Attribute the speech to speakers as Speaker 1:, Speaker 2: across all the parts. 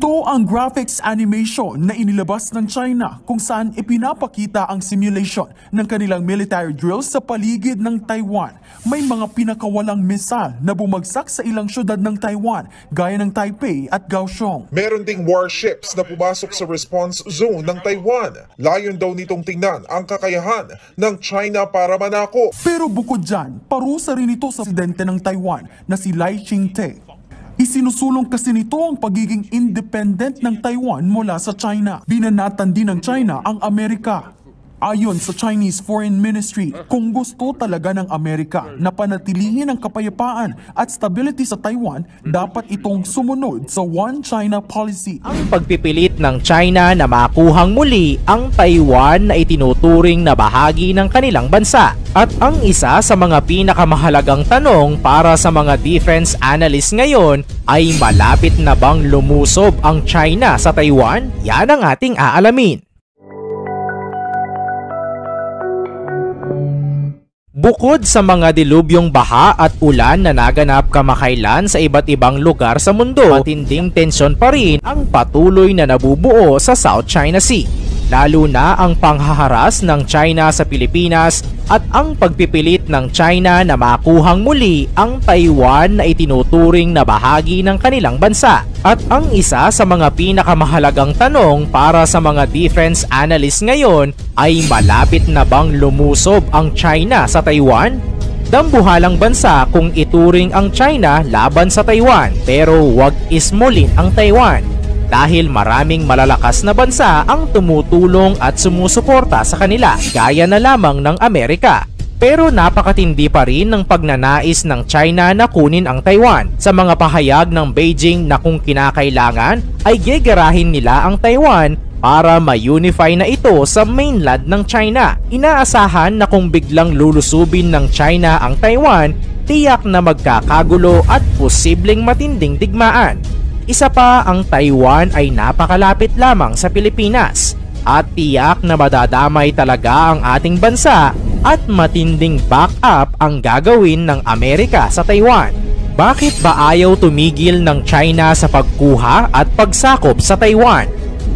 Speaker 1: Ito ang graphics animation na inilabas ng China kung saan ipinapakita ang simulation ng kanilang military drills sa paligid ng Taiwan. May mga pinakawalang misal na bumagsak sa ilang syudad ng Taiwan gaya ng Taipei at Kaohsiung.
Speaker 2: Meron ding warships na pumasok sa response zone ng Taiwan. Layon daw nitong tingnan ang kakayahan ng China para manako.
Speaker 1: Pero bukod dyan, parusa rin ito sa presidente ng Taiwan na si Lai Ching-te. Isinusulong kasi nito ang pagiging independent ng Taiwan mula sa China. Binanatan din ng China ang Amerika. Ayon sa Chinese Foreign Ministry, kung gusto talaga ng Amerika na panatilihin ang kapayapaan at stability sa Taiwan, dapat itong sumunod sa One China policy.
Speaker 3: Ang pagpipilit ng China na makuhang muli ang Taiwan na itinuturing na bahagi ng kanilang bansa. At ang isa sa mga pinakamahalagang tanong para sa mga defense analysts ngayon ay malapit na bang lumusob ang China sa Taiwan? Yan ang ating aalamin. Bukod sa mga dilubyong baha at ulan na naganap kamakailan sa iba't ibang lugar sa mundo, matinding tensyon pa rin ang patuloy na nabubuo sa South China Sea. Lalo na ang panghaharas ng China sa Pilipinas at ang pagpipilit ng China na makuhang muli ang Taiwan na itinuturing na bahagi ng kanilang bansa. At ang isa sa mga pinakamahalagang tanong para sa mga defense analysts ngayon ay malapit na bang lumusob ang China sa Taiwan? Dambuhalang bansa kung ituring ang China laban sa Taiwan, pero wag ismolin ang Taiwan. Dahil maraming malalakas na bansa ang tumutulong at sumusuporta sa kanila, gaya na lamang ng Amerika. Pero napakatindi pa rin ng pagnanais ng China na kunin ang Taiwan sa mga pahayag ng Beijing na kung kinakailangan ay gegerahin nila ang Taiwan para ma-unify na ito sa mainland ng China. Inaasahan na kung biglang lulusubin ng China ang Taiwan, tiyak na magkakagulo at posibleng matinding digmaan. Isa pa, ang Taiwan ay napakalapit lamang sa Pilipinas at tiyak na madadamay talaga ang ating bansa at matinding backup ang gagawin ng Amerika sa Taiwan. Bakit ba ayaw tumigil ng China sa pagkuha at pagsakop sa Taiwan?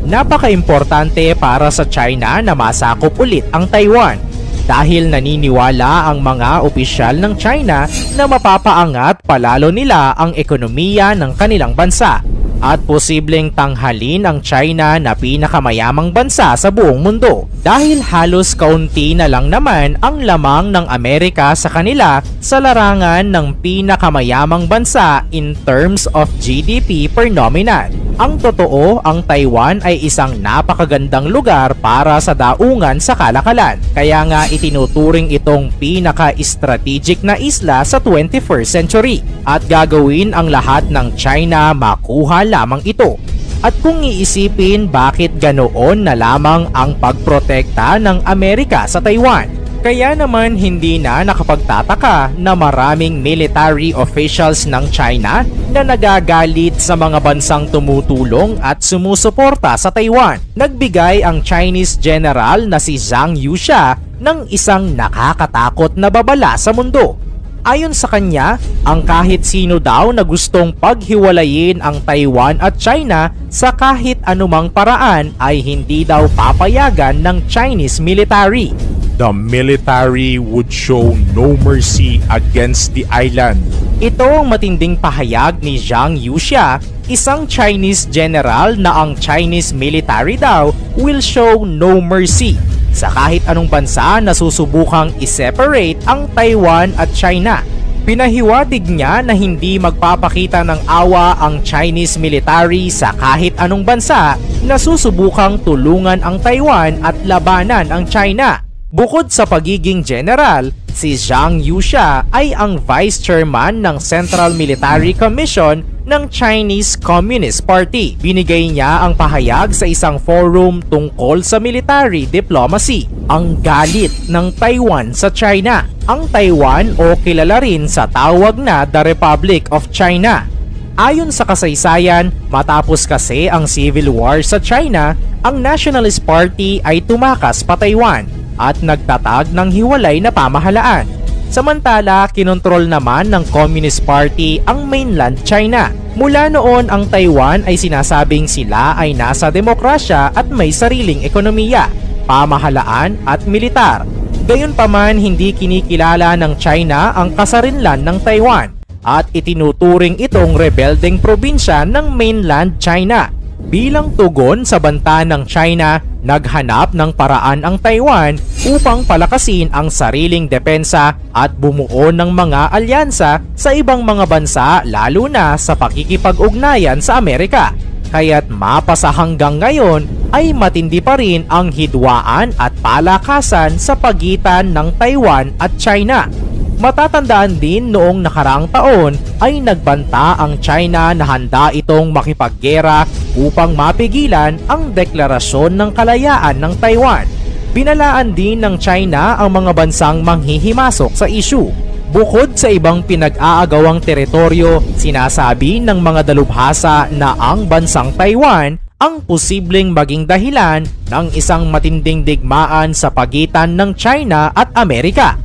Speaker 3: Napaka-importante para sa China na masakop ulit ang Taiwan dahil naniniwala ang mga opisyal ng China na mapapaangat palalo nila ang ekonomiya ng kanilang bansa at posibleng tanghalin ang China na pinakamayamang bansa sa buong mundo dahil halos kaunti na lang naman ang lamang ng Amerika sa kanila sa larangan ng pinakamayamang bansa in terms of GDP per nominal. Ang totoo, ang Taiwan ay isang napakagandang lugar para sa daungan sa kalakalan. Kaya nga itinuturing itong pinaka-strategic na isla sa 21st century at gagawin ang lahat ng China makuha lamang ito. At kung iisipin bakit ganoon na lamang ang pagprotekta ng Amerika sa Taiwan, kaya naman hindi na nakapagtataka na maraming military officials ng China na nagagalit sa mga bansang tumutulong at sumusuporta sa Taiwan. Nagbigay ang Chinese general na si Zhang Yuxia ng isang nakakatakot na babala sa mundo. Ayon sa kanya, ang kahit sino daw na gustong paghiwalayin ang Taiwan at China sa kahit anumang paraan ay hindi daw papayagan ng Chinese military.
Speaker 4: The military would show no mercy against the island.
Speaker 3: Ito ang matinding pahayag ni Zhang Yuxia, isang Chinese general na ang Chinese military daw will show no mercy sa kahit anong bansa na susubukang i-separate ang Taiwan at China. Pinahiwatig niya na hindi magpapakita ng awa ang Chinese military sa kahit anong bansa na susubukang tulungan ang Taiwan at labanan ang China. Bukod sa pagiging general, si Zhang Yuxia ay ang vice chairman ng Central Military Commission ng Chinese Communist Party. Binigay niya ang pahayag sa isang forum tungkol sa military diplomacy, ang galit ng Taiwan sa China. Ang Taiwan o kilala rin sa tawag na The Republic of China. Ayon sa kasaysayan, matapos kasi ang civil war sa China, ang Nationalist Party ay tumakas pa Taiwan at nagtatag ng hiwalay na pamahalaan. Samantala, kinontrol naman ng Communist Party ang mainland China. Mula noon, ang Taiwan ay sinasabing sila ay nasa demokrasya at may sariling ekonomiya, pamahalaan at militar. Gayunpaman, hindi kinikilala ng China ang kasarinlan ng Taiwan at itinuturing itong rebeldeng probinsya ng mainland China. Bilang tugon sa banta ng China, naghanap ng paraan ang Taiwan upang palakasin ang sariling depensa at bumuo ng mga alyansa sa ibang mga bansa, lalo na sa pakikipag-ugnayan sa Amerika. Kaya't mapasa hanggang ngayon ay matindi pa rin ang hidwaan at palakasan sa pagitan ng Taiwan at China. Matatandaan din noong nakaraang taon ay nagbanta ang China na handa itong makipaggera upang mapigilan ang deklarasyon ng kalayaan ng Taiwan. Binalaan din ng China ang mga bansang manghihimasok sa issue. Bukod sa ibang pinag-aagawang teritoryo, sinasabi ng mga dalubhasa na ang bansang Taiwan ang posibleng maging dahilan ng isang matinding digmaan sa pagitan ng China at Amerika.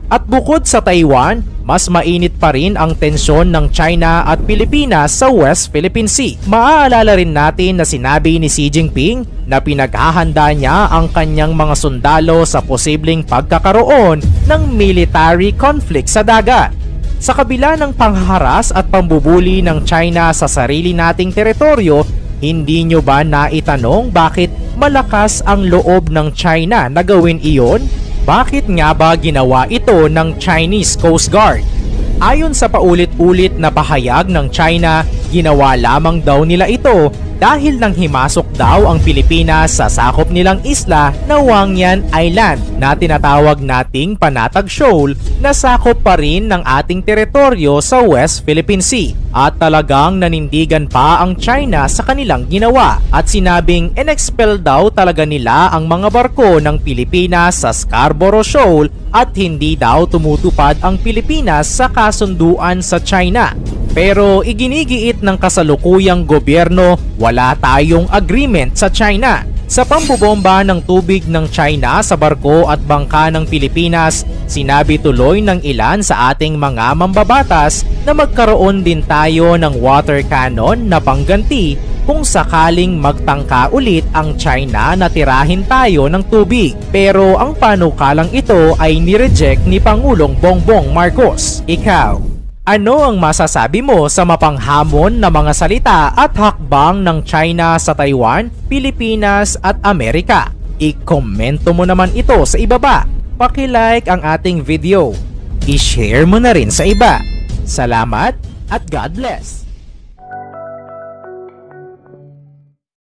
Speaker 3: At bukod sa Taiwan, mas mainit pa rin ang tensyon ng China at Pilipinas sa West Philippine Sea. Maaalala rin natin na sinabi ni Xi Jinping na pinaghahanda niya ang kanyang mga sundalo sa posibleng pagkakaroon ng military conflict sa dagat. Sa kabila ng panghaharas at pambubuli ng China sa sarili nating teritoryo, hindi nyo ba naitanong bakit malakas ang loob ng China na gawin iyon? Bakit nga ba ginawa ito ng Chinese Coast Guard? Ayon sa paulit-ulit na pahayag ng China, ginawa lamang daw nila ito dahil nang himasok daw ang Pilipinas sa sakop nilang isla na Wangyan Island na tinatawag nating Panatag Shoal na sakop pa rin ng ating teritoryo sa West Philippine Sea. At talagang nanindigan pa ang China sa kanilang ginawa at sinabing in-expel daw talaga nila ang mga barko ng Pilipinas sa Scarborough Shoal at hindi daw tumutupad ang Pilipinas sa kasunduan sa China. Pero iginigiit ng kasalukuyang gobyerno, wala tayong agreement sa China. Sa pambobomba ng tubig ng China sa barko at bangka ng Pilipinas, sinabi tuloy ng ilan sa ating mga mambabatas na magkaroon din tayo ng water cannon na pangganti kung sakaling magtangka ulit ang China na tirahin tayo ng tubig. Pero ang panukalang ito ay nireject ni Pangulong Bongbong Marcos. Ikaw, ano ang masasabi mo sa mapanghamon na mga salita at hakbang ng China sa Taiwan, Pilipinas at Amerika? I-komento mo naman ito sa ibaba. Paki-like ang ating video. I-share mo na rin sa iba. Salamat at God bless!